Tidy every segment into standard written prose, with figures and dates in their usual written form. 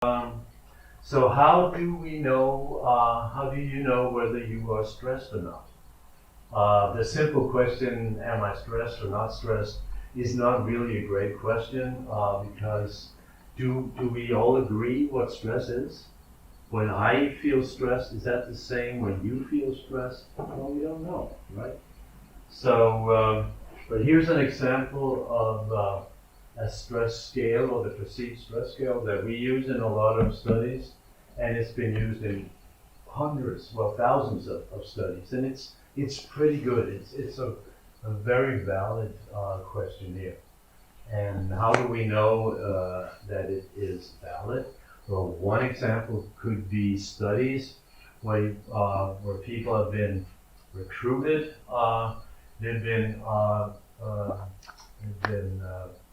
So how do we know, how do you know whether you are stressed or not? The simple question, am I stressed or not stressed, is not really a great question because do we all agree what stress is? When I feel stressed, is that the same when you feel stressed? Well, we don't know, right? So, but here's an example of a stress scale, or the perceived stress scale, that we use in a lot of studies, and it's been used in hundreds, well, thousands of studies, and it's pretty good. It's a very valid questionnaire. And how do we know that it is valid? Well, one example could be studies where people have been recruited, they've been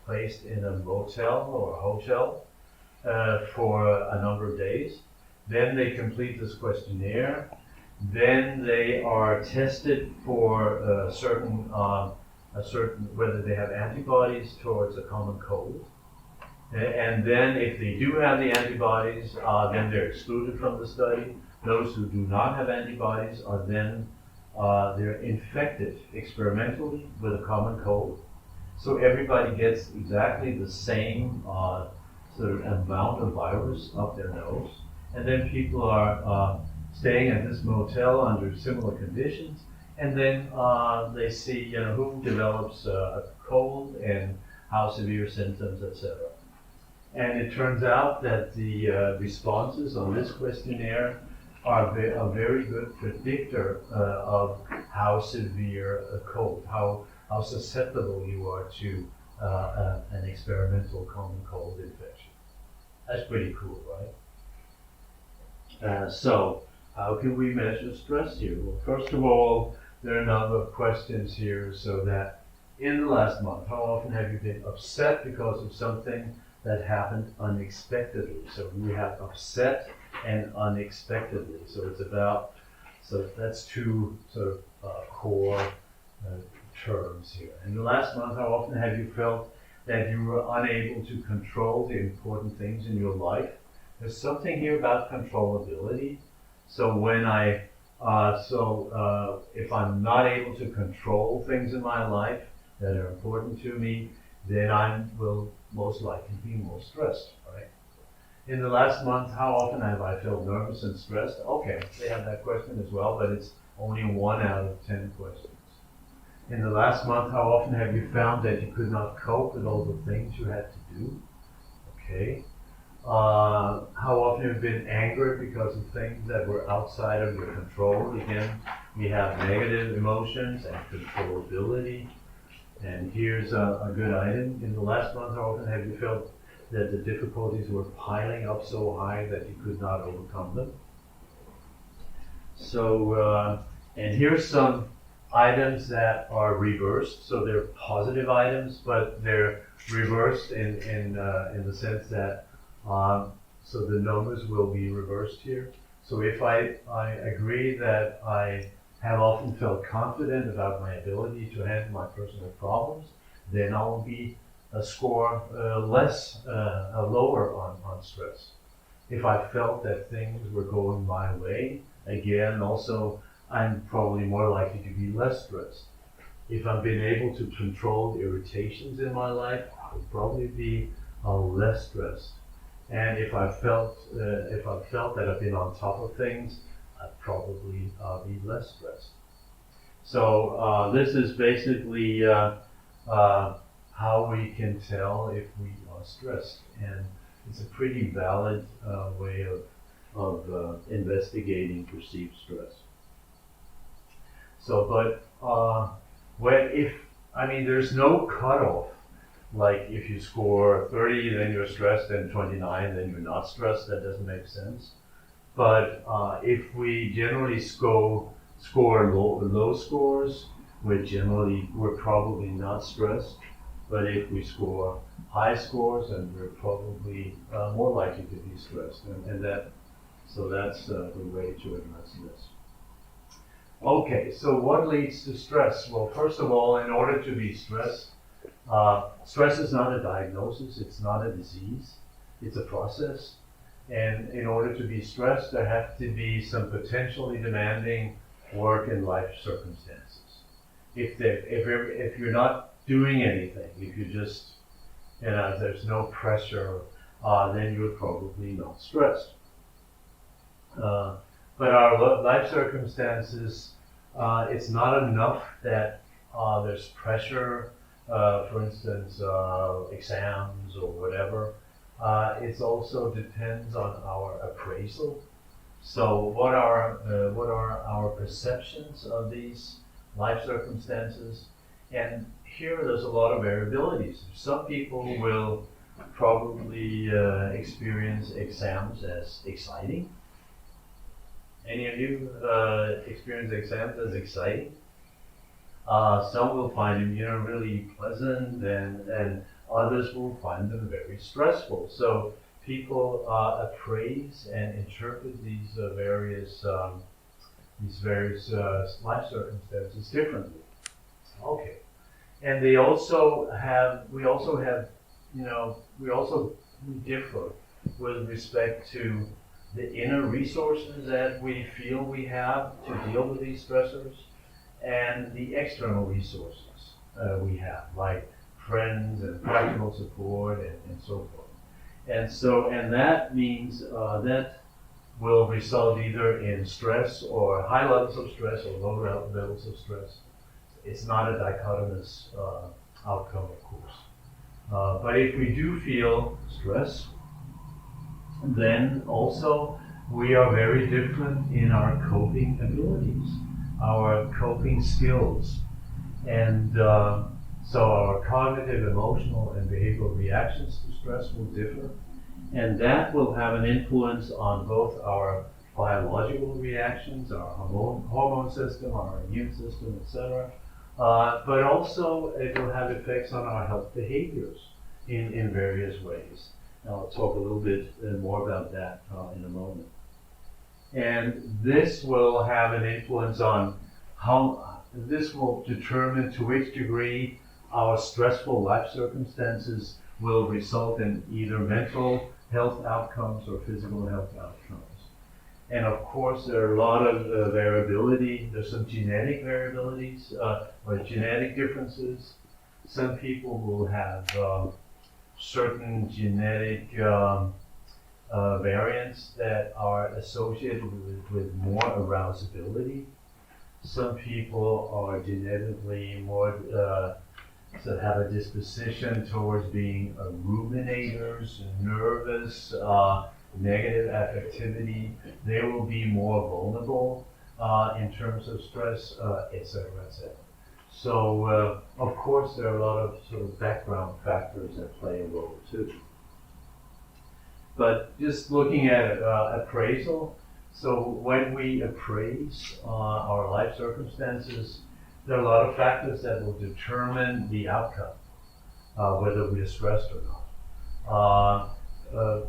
placed in a motel or a hotel for a number of days. Then they complete this questionnaire. Then they are tested for a certain whether they have antibodies towards a common cold. And then if they do have the antibodies, then they're excluded from the study. Those who do not have antibodies are then they're infected experimentally with a common cold. So everybody gets exactly the same sort of amount of virus up their nose. And then people are staying at this motel under similar conditions. And then they see who develops a cold and how severe symptoms, etc. And it turns out that the responses on this questionnaire are a very good predictor of how severe a cold, how susceptible you are to an experimental common cold infection. That's pretty cool, right? So how can we measure stress here? Well, first of all, there are a number of questions here, so that in the last month, how often have you been upset because of something that happened unexpectedly? So we have upset and unexpectedly. So it's about, so that's two sort of core terms here. In the last month, how often have you felt that you were unable to control the important things in your life? There's something here about controllability. So when if I'm not able to control things in my life that are important to me, then I will most likely be more stressed, right? In the last month, how often have I felt nervous and stressed? Okay, they have that question as well, but it's only 1 out of 10 questions. In the last month, how often have you found that you could not cope with all the things you had to do? Okay. How often have you been angered because of things that were outside of your control? Again, we have negative emotions and controllability. And here's a good item. In the last month, how often have you felt that the difficulties were piling up so high that you could not overcome them? So, and here's some items that are reversed. So they're positive items, but they're reversed in the sense that so the numbers will be reversed here. So if I agree that I have often felt confident about my ability to handle my personal problems, then I'll be a score lower on stress. If I felt that things were going my way, again, also I'm probably more likely to be less stressed. If I've been able to control the irritations in my life, I would probably be less stressed. And if I felt that I've been on top of things, I'd probably be less stressed. So this is basically how we can tell if we are stressed, and it's a pretty valid way of investigating perceived stress. So, but there's no cutoff. Like if you score 30, then you're stressed, and 29, then you're not stressed. That doesn't make sense. But if we generally score low scores, we're probably not stressed. But if we score high scores, then we're probably more likely to be stressed. So that's the way to address this. Okay, so what leads to stress? Well, first of all, in order to be stressed, stress is not a diagnosis, it's not a disease, it's a process. And in order to be stressed, there have to be some potentially demanding work and life circumstances. If you're not doing anything, if you just, there's no pressure, then you're probably not stressed. But our life circumstances, it's not enough that there's pressure, for instance, exams or whatever. It also depends on our appraisal. So what are our perceptions of these life circumstances? And here there's a lot of variabilities. Some people will probably experience exams as exciting. Any of you experience exams as exciting? Some will find them, really pleasant, and others will find them very stressful. So people appraise and interpret these various life circumstances differently. Okay, and we differ with respect to the inner resources that we feel we have to deal with these stressors, and the external resources we have, like friends and practical support and so forth. And that means that will result either in stress or high levels of stress or low levels of stress. It's not a dichotomous outcome, of course. But if we do feel stress, then also we are very different in our coping abilities, our coping skills. And so our cognitive, emotional, and behavioral reactions to stress will differ. And that will have an influence on both our biological reactions, our hormone system, our immune system, etc. But also it will have effects on our health behaviors in various ways. And I'll talk a little bit more about that in a moment. And this will have an influence on this will determine to which degree our stressful life circumstances will result in either mental health outcomes or physical health outcomes. And of course, there are a lot of variability. There's some genetic variabilities or genetic differences. Some people will have certain genetic variants that are associated with more arousability. Some people are genetically more that have a disposition towards being ruminators, nervous, negative affectivity. They will be more vulnerable in terms of stress, etc., etc. So, of course, there are a lot of sort of background factors that play a role too. But just looking at appraisal, so when we appraise our life circumstances, there are a lot of factors that will determine the outcome, whether we are stressed or not.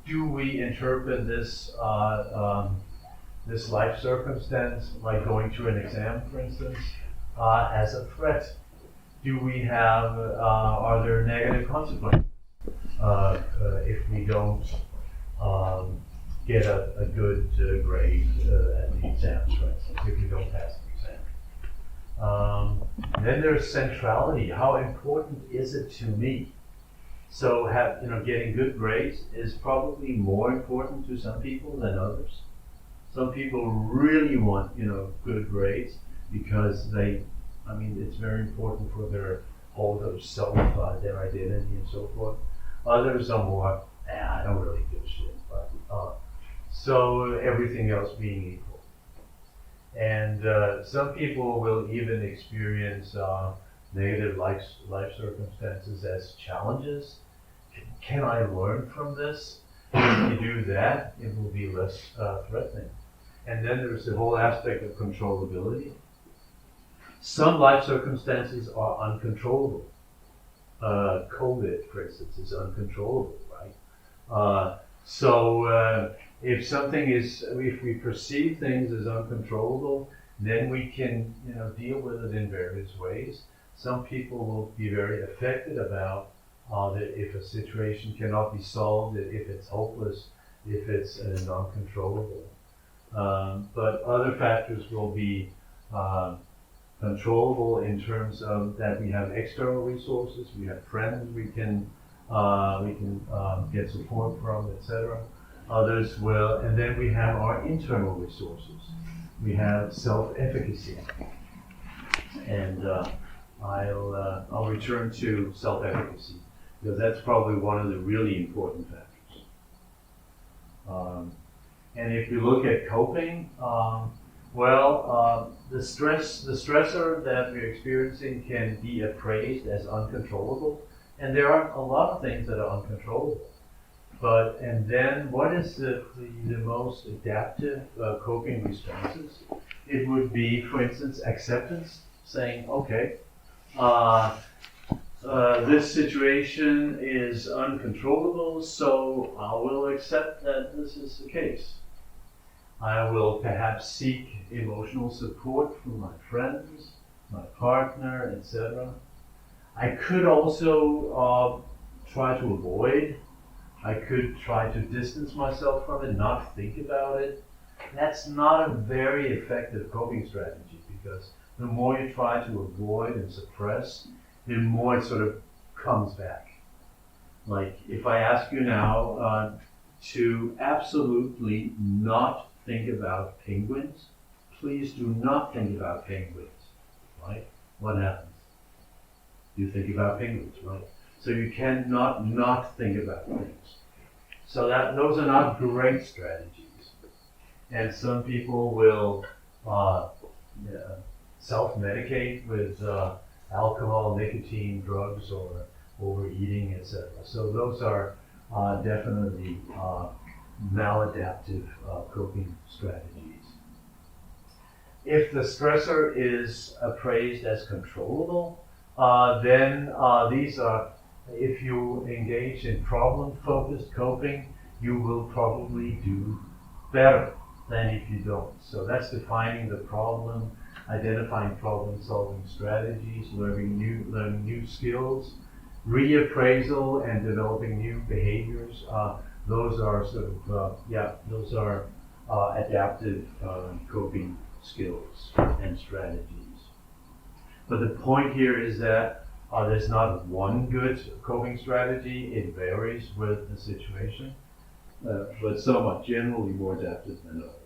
Do we interpret this this life circumstance, like going to an exam, for instance, as a threat? Do we have, are there negative consequences if we don't get a good grade at the exams, for instance, if we don't pass the exam? Then there's centrality. How important is it to me? So getting good grades is probably more important to some people than others. Some people really want, good grades because it's very important for their whole self, their identity and so forth. Others are more, I don't really give a shit. But, so everything else being equal. And some people will even experience negative life circumstances as challenges. Can I learn from this? If you do that, it will be less threatening. And then there's the whole aspect of controllability. Some life circumstances are uncontrollable. COVID, for instance, is uncontrollable, right? So if we perceive things as uncontrollable, then we can, deal with it in various ways. Some people will be very affected about if a situation cannot be solved, if it's hopeless, if it's non-controllable. But other factors will be controllable in terms of that we have external resources, we have friends we can get support from, etc. Others will, and then we have our internal resources. We have self-efficacy, and I'll return to self-efficacy because that's probably one of the really important factors. And if you look at coping, the stressor that we're experiencing can be appraised as uncontrollable, and there are a lot of things that are uncontrollable. And then what is the most adaptive coping responses? It would be, for instance, acceptance, saying, okay, this situation is uncontrollable, so I will accept that this is the case. I will perhaps seek emotional support from my friends, my partner, etc. I could also try to avoid. I could try to distance myself from it, not think about it. That's not a very effective coping strategy because the more you try to avoid and suppress, the more it sort of comes back. Like if I ask you now to absolutely not think about penguins, please do not think about penguins, right? What happens? You think about penguins, right? So you cannot not think about things. So those are not great strategies. And some people will self-medicate with alcohol, nicotine, drugs, or overeating, etc. So those are definitely maladaptive coping strategies. If the stressor is appraised as controllable, then these are, if you engage in problem-focused coping, you will probably do better than if you don't. So that's defining the problem, identifying problem-solving strategies, learning new skills, reappraisal, and developing new behaviors. Those are sort of adaptive coping skills and strategies. But the point here is that there's not one good coping strategy. It varies with the situation, but some are generally more adaptive than others.